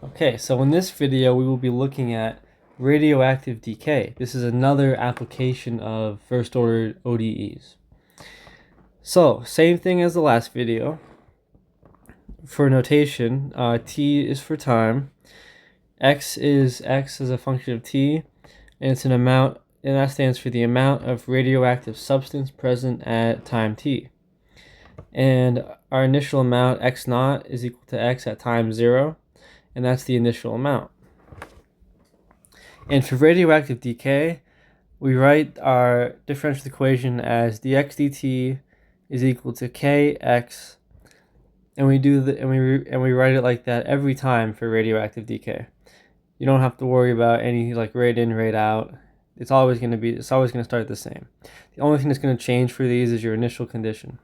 Okay, so in this video we will be looking at radioactive decay. This is another application of first order ODEs. So, same thing as the last video. For notation, T is for time, X is a function of T, and it's an amount, and that stands for the amount of radioactive substance present at time T. And our initial amount, X naught, is equal to X at time 0, and that's the initial amount. And for radioactive decay, we write our differential equation as dx dt is equal to kx, and we write it like that every time for radioactive decay. You don't have to worry about any like rate in, rate out. It's always going to start the same. The only thing that's going to change for these is your initial condition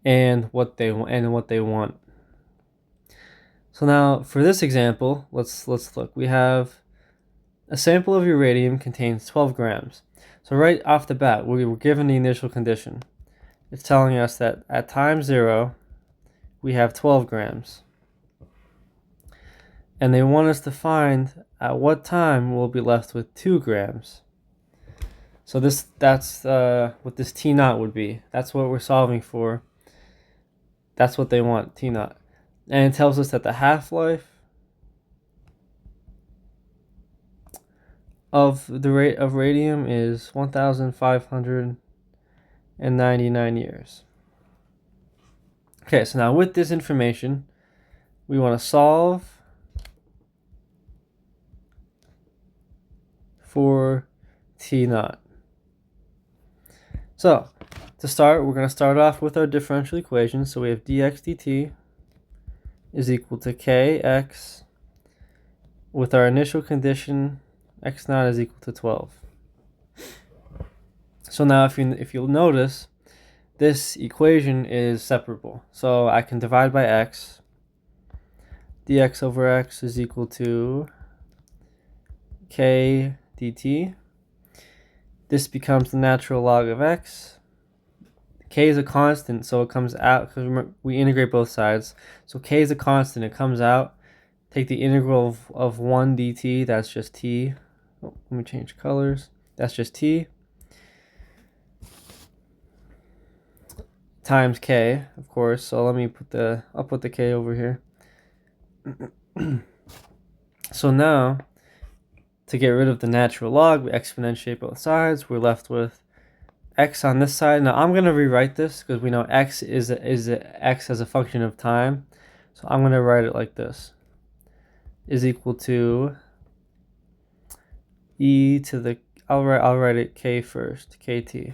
and what they want. So now for this example, let's look. We have a sample of uranium contains 12 grams. So right off the bat, we were given the initial condition. It's telling us that at time 0, we have 12 grams. And they want us to find at what time we'll be left with 2 grams. So that's what this T naught would be. That's what we're solving for. That's what they want, T naught. And it tells us that the half-life of the rate of radium is 1,599 years. Okay, so now with this information, we want to solve for T naught. So to start, we're going to start off with our differential equation. So we have dx dt is equal to kx with our initial condition x naught is equal to 12. So now if you'll notice, this equation is separable. So I can divide by x. Dx over x is equal to k dt. This becomes the natural log of x. K is a constant, so it comes out, because we integrate both sides. So k is a constant, it comes out. Take the integral of 1 dt, that's just t. Oh, let me change colors. That's just t. Times k, of course. So let me I'll put the k over here. So now, to get rid of the natural log, we exponentiate both sides. We're left with x on this side. Now I'm going to rewrite this because we know x is x as a function of time. So I'm going to write it like this. Is equal to e to the, I'll write it k first, kt.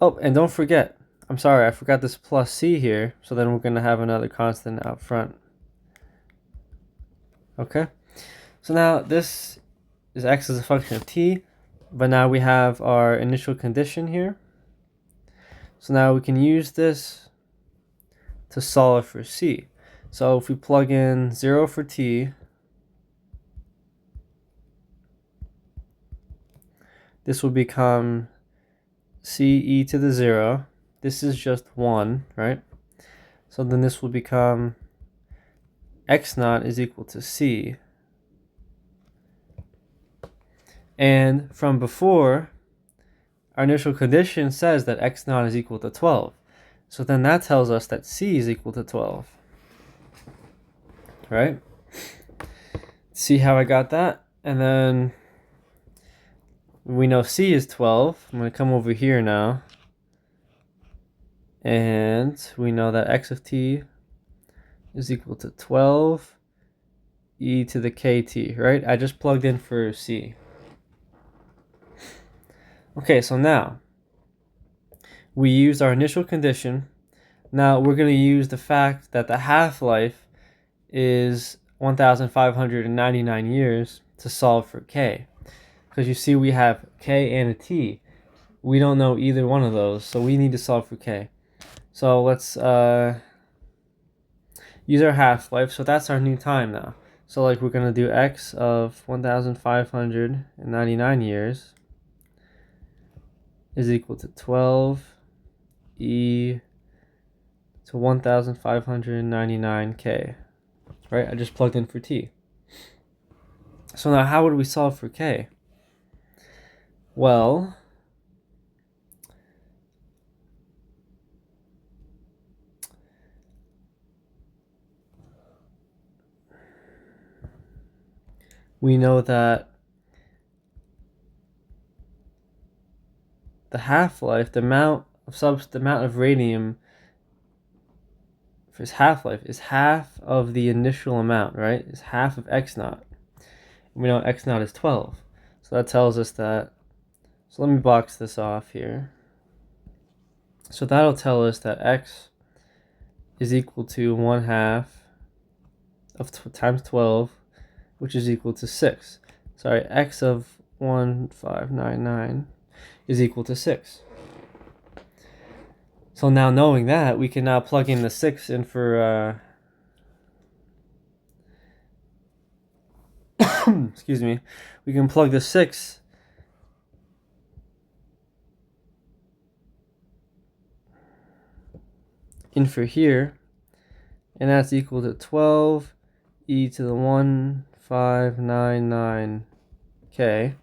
Oh, and don't forget, I'm sorry, I forgot this plus c here, so then we're going to have another constant out front. Okay, so now this is x as a function of t, but now we have our initial condition here. So now we can use this to solve for c. So if we plug in 0 for t, this will become c e to the 0. This is just 1, right? So then this will become x naught is equal to c. And from before, our initial condition says that x naught is equal to 12. So then that tells us that c is equal to 12. Right? See how I got that? And then we know c is 12. I'm going to come over here now. And we know that x of t is equal to 12 e to the kt, right? I just plugged in for c. Okay, so now we used our initial condition. Now we're going to use the fact that the half-life is 1,599 years to solve for k. Because you see we have k and a t. We don't know either one of those, so we need to solve for k. So let's use our half-life. So that's our new time now. So like we're going to do x of 1,599 years is equal to 12 e to 1599k, right? I just plugged in for t. So now how would we solve for k? Well, we know that the half-life, the amount of radium for its half-life is half of the initial amount, right? It's half of x naught. We know x naught is 12. So that tells us that, so let me box this off here. So that'll tell us that x is equal to 1/2 of times 12, which is equal to 6. Sorry, x of 1599 is equal to 6. So now knowing that, we can now plug in the 6 in for, excuse me, we can plug the 6 in for here, and that's equal to 12 e to the 1599k.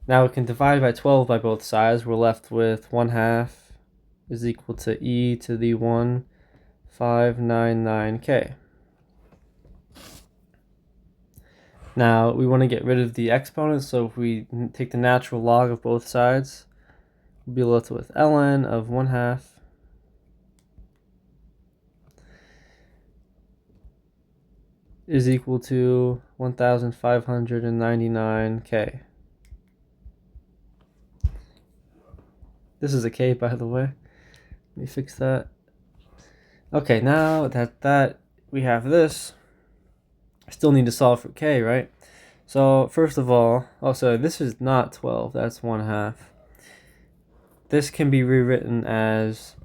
Now we can divide by 12 by both sides. We're left with 1/2 is equal to e to the 1599k. Now we want to get rid of the exponents, so if we take the natural log of both sides, we'll be left with ln of 1/2 is equal to 1599k. This is a k, by the way. Let me fix that. Okay, now that we have this, I still need to solve for k, right? So first of all, also this is not 12, that's 1/2. This can be rewritten as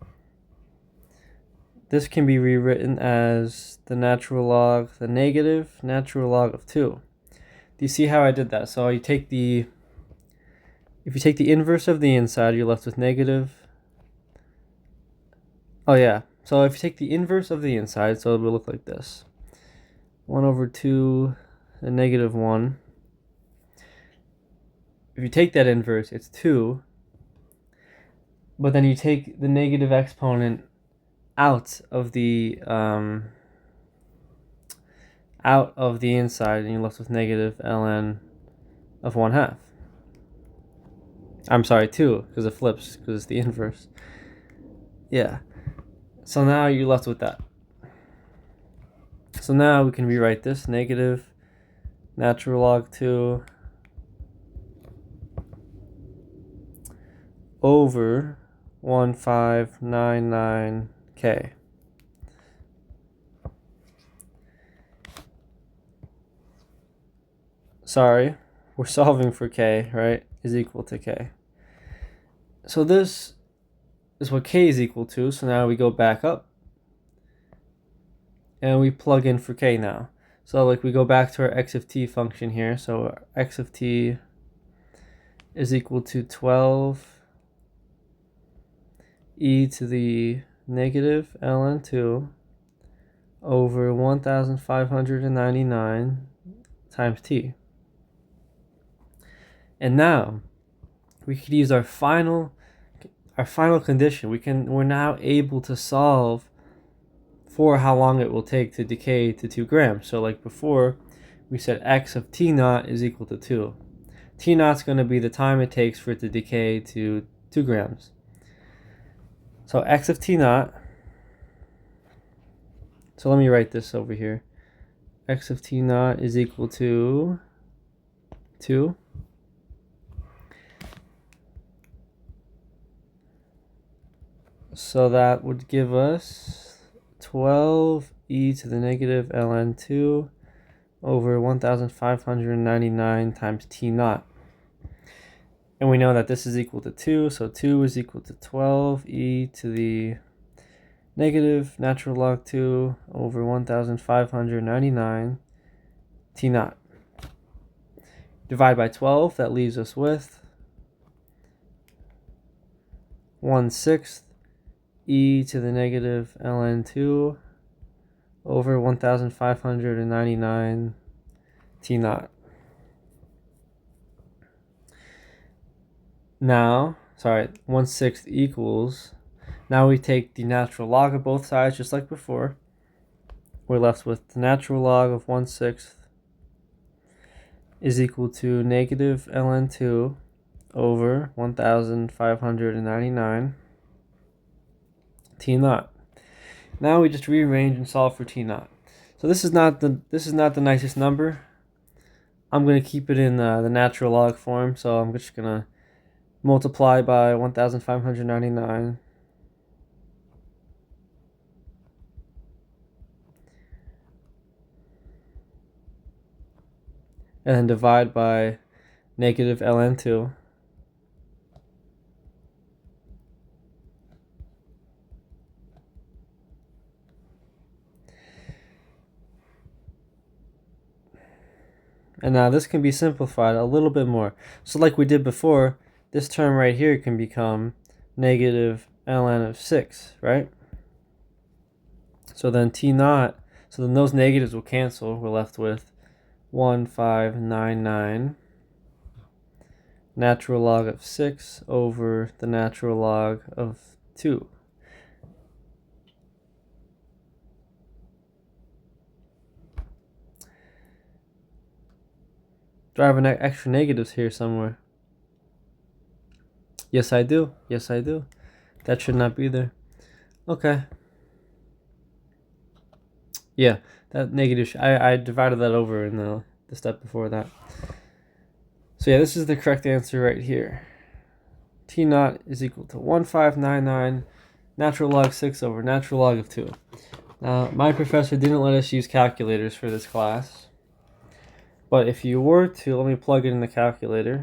the natural log, the negative natural log of 2. Do you see how I did that? So if you take the inverse of the inside, you're left with negative. Oh yeah, so if you take the inverse of the inside, so it will look like this. 1/2 and -1. If you take that inverse, it's 2. But then you take the negative exponent out of the inside, and you're left with negative ln of 1/2. I'm sorry, 2, because it flips, because it's the inverse. Yeah. So now you're left with that. So now we can rewrite this negative natural log 2 over 1599k. Sorry, we're solving for k, right? Is equal to k. So this is what k is equal to. So now we go back up and we plug in for k now. So like we go back to our x of t function here. So x of t is equal to 12 e to the negative ln 2 over 1599 times t. And now we could use our final condition. We're now able to solve for how long it will take to decay to 2 grams. So like before, we said x of t naught is equal to 2. T naught's going to be the time it takes for it to decay to 2 grams. So x of t naught, so let me write this over here. X of t naught is equal to 2. So that would give us 12 e to the negative ln 2 over 1599 times t naught. And we know that this is equal to 2, so 2 is equal to 12 e to the negative natural log 2 over 1599 t naught. Divide by 12, that leaves us with 1/6 e to the negative ln2 over 1599 t naught. Now, 1/6 equals, now we take the natural log of both sides just like before. We're left with the natural log of 1/6 is equal to negative ln2 over 1599 t naught. Now we just rearrange and solve for t naught. So this is not the nicest number. I'm going to keep it in the natural log form, so I'm just going to multiply by 1599 and then divide by negative ln2. And now this can be simplified a little bit more. So like we did before, this term right here can become negative ln of 6, right? So then t naught, so then those negatives will cancel. We're left with 1599 natural log of 6 over the natural log of 2. Do I have an extra negatives here somewhere? Yes, I do. Yes, I do. That should not be there. Okay. Yeah, that negative, I divided that over in the step before that. So yeah, this is the correct answer right here. T naught is equal to 1599 natural log 6 over natural log of 2. Now, my professor didn't let us use calculators for this class. But if you were to, let me plug it in the calculator.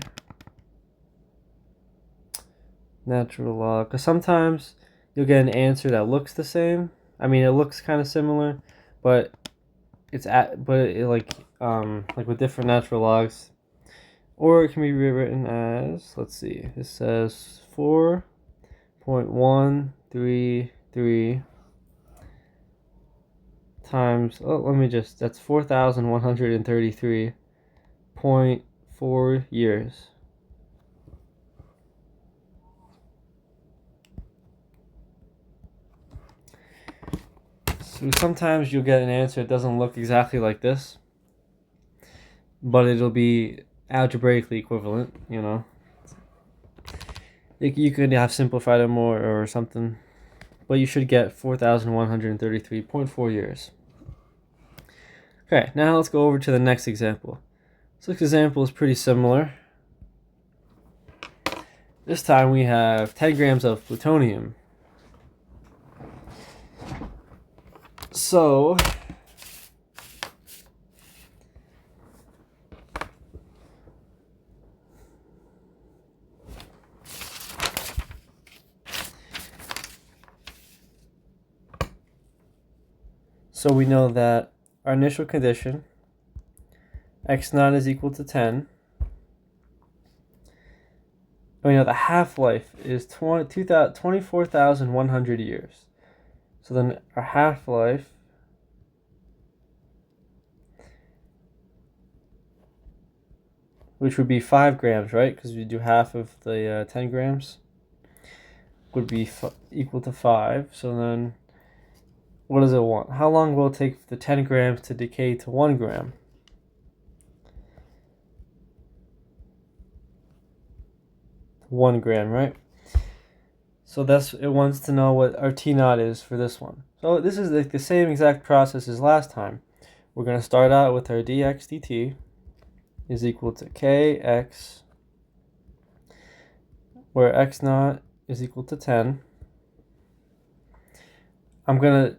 Natural log, because sometimes you'll get an answer that looks the same. I mean, it looks kind of similar, but like with different natural logs. Or it can be rewritten as, let's see, it says 4.133 times, that's 4,133.4 years. So sometimes you'll get an answer that doesn't look exactly like this, but it'll be algebraically equivalent, you know. You could have simplified it more or something, but you should get 4,133.4 years. Okay, now let's go over to the next example. So this example is pretty similar. This time we have 10 grams of plutonium. So we know that our initial condition, x naught is equal to 10. And we know the half-life is 24,100 years. So then our half-life which would be 5 grams, right? Because we do half of the 10 grams, would be equal to 5. So then, what does it want? How long will it take the 10 grams to decay to 1 gram? One gram, right? So it wants to know what our T naught is for this one. So this is like the same exact process as last time. We're going to start out with our dx dt is equal to kx, where x naught is equal to 10. I'm gonna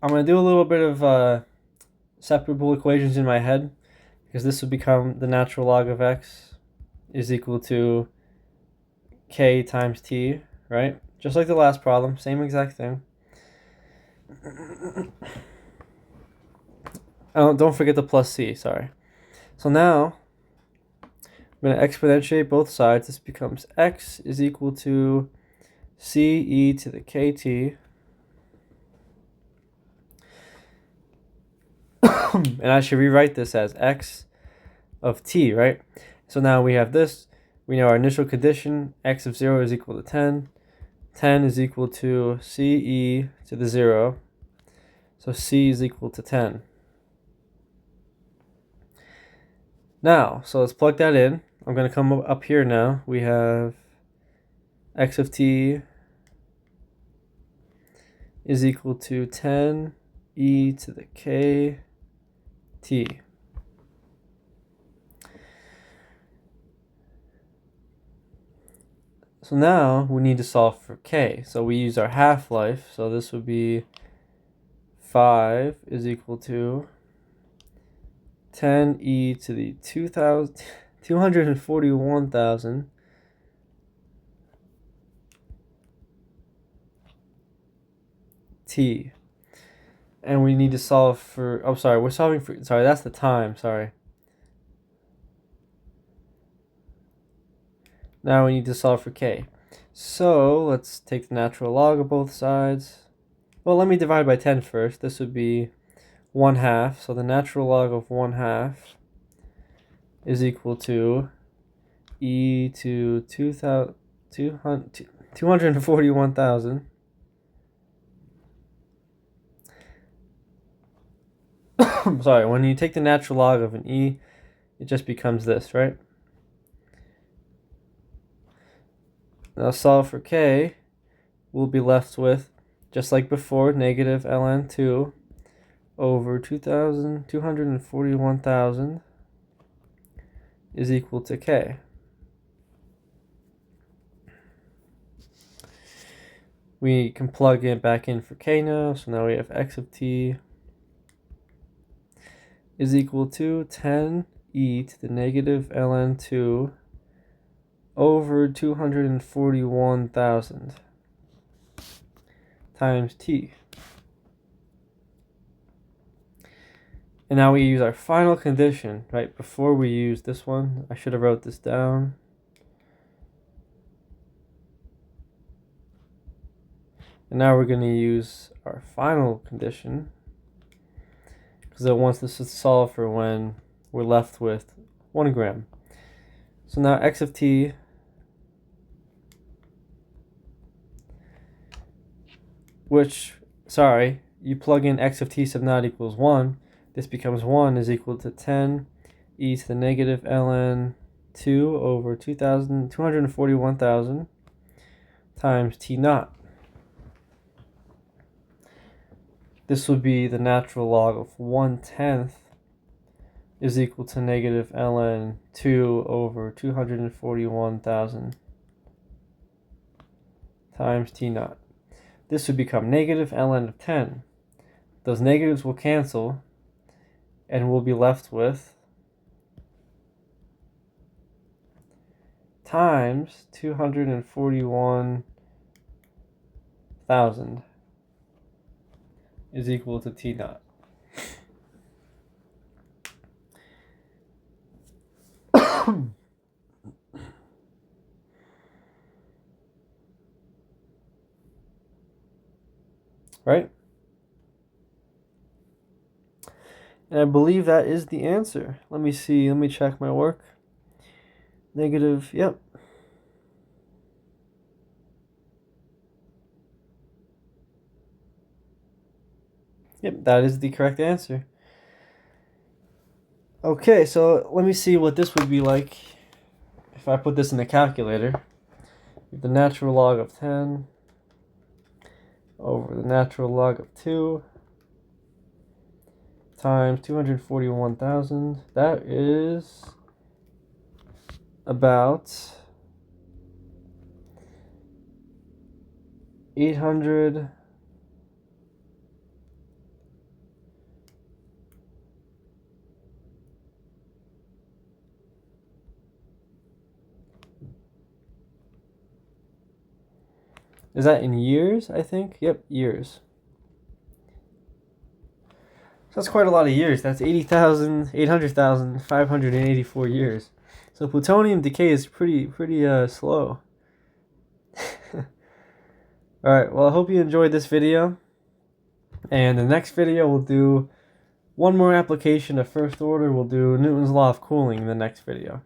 do a little bit of separable equations in my head, because this would become the natural log of x is equal to k times t, right? Just like the last problem, same exact thing. Oh, don't forget the plus c, sorry. So now, I'm going to exponentiate both sides. This becomes x is equal to CE to the KT. And I should rewrite this as X of T, right? So now we have this. We know our initial condition, X of 0 is equal to 10. 10 is equal to CE to the 0. So C is equal to 10. Now, so let's plug that in. I'm going to come up here now. We have X of T is equal to 10 e to the k t. So now we need to solve for k. So we use our half-life. So this would be 5 is equal to 10 e to the 241,000 t. And we need to solve for, oh, sorry, we're solving for, sorry, that's the time, sorry. Now we need to solve for k. So let's take the natural log of both sides. Well, let me divide by 10 first. This would be 1/2. So the natural log of 1/2 is equal to e to 241,000. Sorry, when you take the natural log of an e, it just becomes this, right? Now solve for k, we'll be left with, just like before, negative ln 2 over 241,000 is equal to k. We can plug it back in for k now, so now we have X of t is equal to 10 e to the negative ln 2 over 241,000 times t. And now we use our final condition, right? Before we use this one, I should have wrote this down. And now we're going to use our final condition, because it wants us to solve for when we're left with 1 gram. So now X of t which, sorry, you plug in X of t sub naught equals 1. This becomes 1 is equal to 10 e to the negative ln 2 over 241,000 times t naught. This would be the natural log of 1/10 is equal to negative ln 2 over 241,000 times t naught. This would become negative ln of 10. Those negatives will cancel, and we'll be left with times 241,000 is equal to t naught. Right? And I believe that is the answer. Let me see. Let me check my work. Negative, yep. Yep, that is the correct answer. Okay, so let me see what this would be like if I put this in the calculator. The natural log of 10 over the natural log of 2 times 241,000. That is about 800. Is that in years, I think? Yep, years. So that's quite a lot of years. That's 800,584 years. So plutonium decay is pretty slow. Alright, well, I hope you enjoyed this video. And the next video, we'll do one more application of First Order. We'll do Newton's Law of Cooling in the next video.